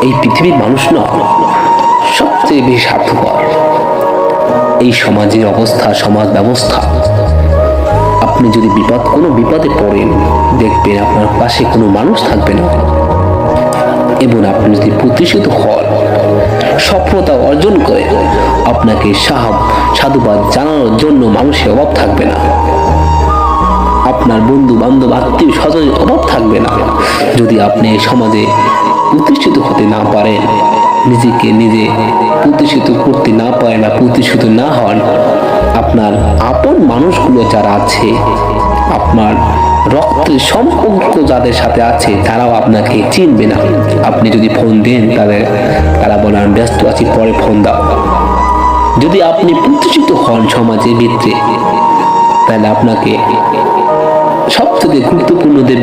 এই পৃথিবীর মানুষ নয়, সবচেয়ে বেশি স্বার্থপর। এই সমাজের অবস্থা, সমাজ ব্যবস্থা, আপনি যদি কোনো বিপদে পড়েন, দেখবেন আপনার পাশে কোনো মানুষ থাকবে না। এবং আপনি যদি প্রতিষ্ঠিত হন, সফলতা অর্জন করে, আপনাকে সাধুবাদ জানানোর জন্য মানুষের অভাব থাকবে না। আপনার বন্ধু বান্ধব, আত্মীয় স্বজনের অভাব থাকবে না। যদি আপনি এই সমাজে প্রতিষ্ঠিত হতে না পারেন, নিজেকে নিজে প্রতিষ্ঠিত করতে না পারেন বা প্রতিষ্ঠিত না হন, আপনার আপন মানুষগুলো যারা আছে, আপনার রক্তের সম্পর্ক যাদের সাথে আছে, তারাও আপনাকে চিনবে না। আপনি যদি ফোন দেন, তারা বলে আমি ব্যস্ত আছি, পরে ফোন দাও। যদি আপনি প্রতিষ্ঠিত হন সমাজের ভিতরে, তাহলে আপনাকে সবথেকে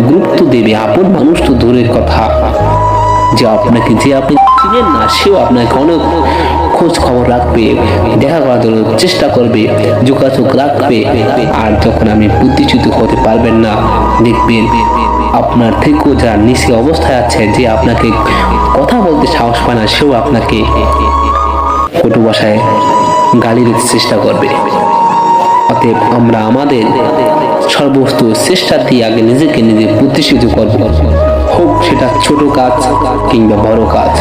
গুরুত্ব দেবে আপন মানুষ। তো দূরের কথা, যে আপনি চিনেন না, সেও আপনাকে অনেক খোঁজ খবর রাখবে, দেখা করার জন্য চেষ্টা করবে, যোগাযোগ রাখবে। আর যখন আপনি প্রতিষ্ঠিত হতে পারবেন না, দেখবেন আপনার থেকেও যারা নিচে অবস্থায় আছে, যে আপনাকে কথা বলতে সাহস পায় না, সেও আপনাকে কটু ভাষায় গালি দিতে চেষ্টা করবে। অতএব আমরা আমাদের সর্বস্তু চেষ্টা দিয়ে আগে নিজেকে নিজে প্রতিষ্ঠিত করব। হোক সেটা ছোট কাজ কিংবা বড় কাজ,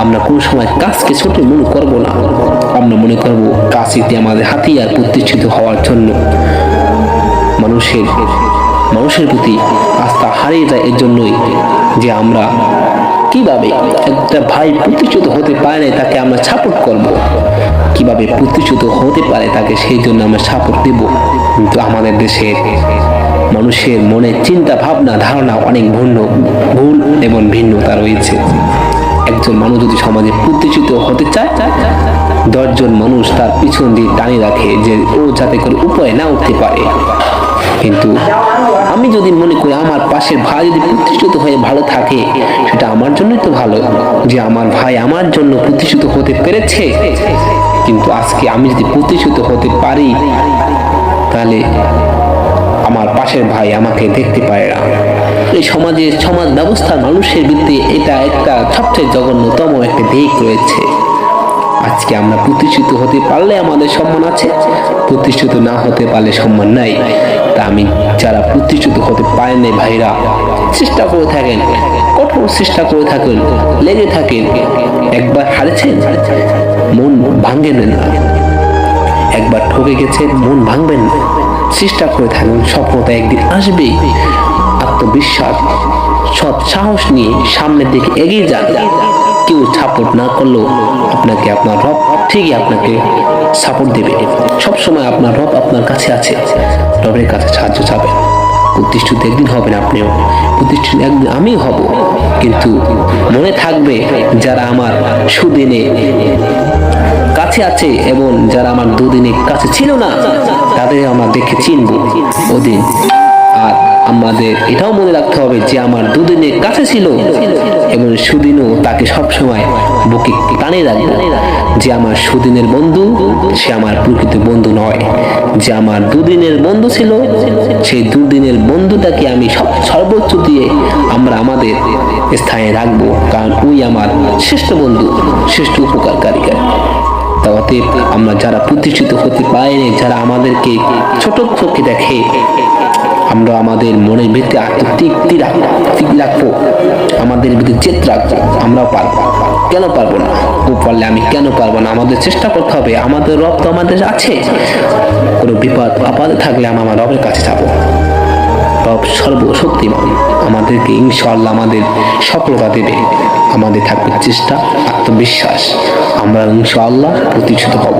আমরা কোনো সময় কাজকে ছোট মনে করব না। আমরা মনে করব কাজটি আমাদের হাতিয়ার প্রতিষ্ঠিত হওয়ার জন্য। মানুষের প্রতি আস্থা হারিয়ে যায় এর জন্যই যে আমরা কিভাবে একটা ভাই প্রতিষ্ঠিত হতে পারে না, তাকে আমরা সাপোর্ট করব। কিভাবে প্রতিষ্ঠিত হতে পারে তাকে, সেই জন্য আমরা সাপোর্ট দেব। কিন্তু আমাদের দেশের মানুষের মনে চিন্তা ভাবনা ধারণা অনেক ভুল এবং ভিন্নতা রয়েছে। একজন মানুষ যদি সমাজে প্রতিষ্ঠিত হতে চায়, 10 জন মানুষ তার পিছন দিয়ে টানি রাখে যে ও যাতে করে উপরে না উঠতে পারে। কিন্তু আমি যদি মনে করি আমার পাশের ভাই যদি প্রতিষ্ঠিত হয়ে ভালো থাকে, সেটা আমার জন্যই তো ভালো, যে আমার ভাই আমার জন্য প্রতিষ্ঠিত হতে পেরেছে। কিন্তু আজকে আমি যদি প্রতিষ্ঠিত হতে পারি, তাহলে আমার পাশের ভাই আমাকে দেখতে পারে না। এই সমাজ ব্যবস্থা মানুষের ভিত্তি, এটা একটা সবচেয়ে জঘন্যতম একটা দিক রয়েছে। আজকে আমরা প্রতিষ্ঠিত হতে পারলে আমাদের সম্মান আছে, প্রতিষ্ঠিত না হতে পারলে সম্মান নাই। তা আমি যারা প্রতিষ্ঠিত হতে পারেন ভাইরা, চেষ্টা করে থাকেন, কঠোর চেষ্টা করে থাকেন, লেগে থাকেন। একবার হারেছেন, মন ভাঙেন না। একবার ঠকে গেছেন, মন ভাঙবেন না। চেষ্টা করে থাকুন, সফলতা একদিন আসবেই। আত্মবিশ্বাস, সৎ সাহস নিয়ে সামনের দিকে এগিয়ে যান। কেউ সাপোর্ট না করলেও আপনাকে আপনার রব ঠিকই আপনাকে সাপোর্ট দেবে। সবসময় আপনার রব আপনার কাছে আছে, রবের কাছে সাহায্য চাবেন। প্রতিষ্ঠিত একদিন হবেন আপনিও, প্রতিষ্ঠিত একদিন আমি হব। কিন্তু মনে থাকবে, যারা আমার সুদিনে কাছে আছে এবং যারা আমার দুদিনে কাছে ছিল না, তাদের আমরা দেখে চিনব ওদিন। আর আমাদের এটাও মনে রাখতে হবে যে আমার দুদিনের কাছে ছিল এবং সুদিনও তাকে সবসময় বুকে টানে রাখবো। যে আমার সুদিনের বন্ধু, সে আমার প্রকৃত বন্ধু নয়। যে আমার দুদিনের বন্ধু ছিল, সেই দুদিনের বন্ধুটাকে আমি সর্বোচ্চ দিয়ে আমরা আমাদের স্থানে রাখবো, কারণ ওই আমার শ্রেষ্ঠ বন্ধু, শ্রেষ্ঠ উপকারকারী। অতএব আমরা যারা প্রতিষ্ঠিত হতে পারিনি, যারা আমাদেরকে ছোট চোখে দেখে, আমরা আমাদের মনের ভিতরে আত্মতৃপ্তি রাখবো, আমাদের ভিতরে জেদ রাখবো। আমরাও পারবো, কেন পারবো না? ও পারলে আমি কেন পারবো না? আমাদের চেষ্টা করতে হবে। আমাদের রব তো আমাদের আছে। কোনো বিপদ আপদে থাকলে আমরা আমার রবের কাছে যাবো। রব সর্বশক্তিমান, আমাদেরকে ইনশাআল্লাহ আমাদের সফলতা দেবে। আমাদের থাকবে চেষ্টা, আত্মবিশ্বাস, আমরা ইনশাআল্লাহ প্রতিষ্ঠিত হব।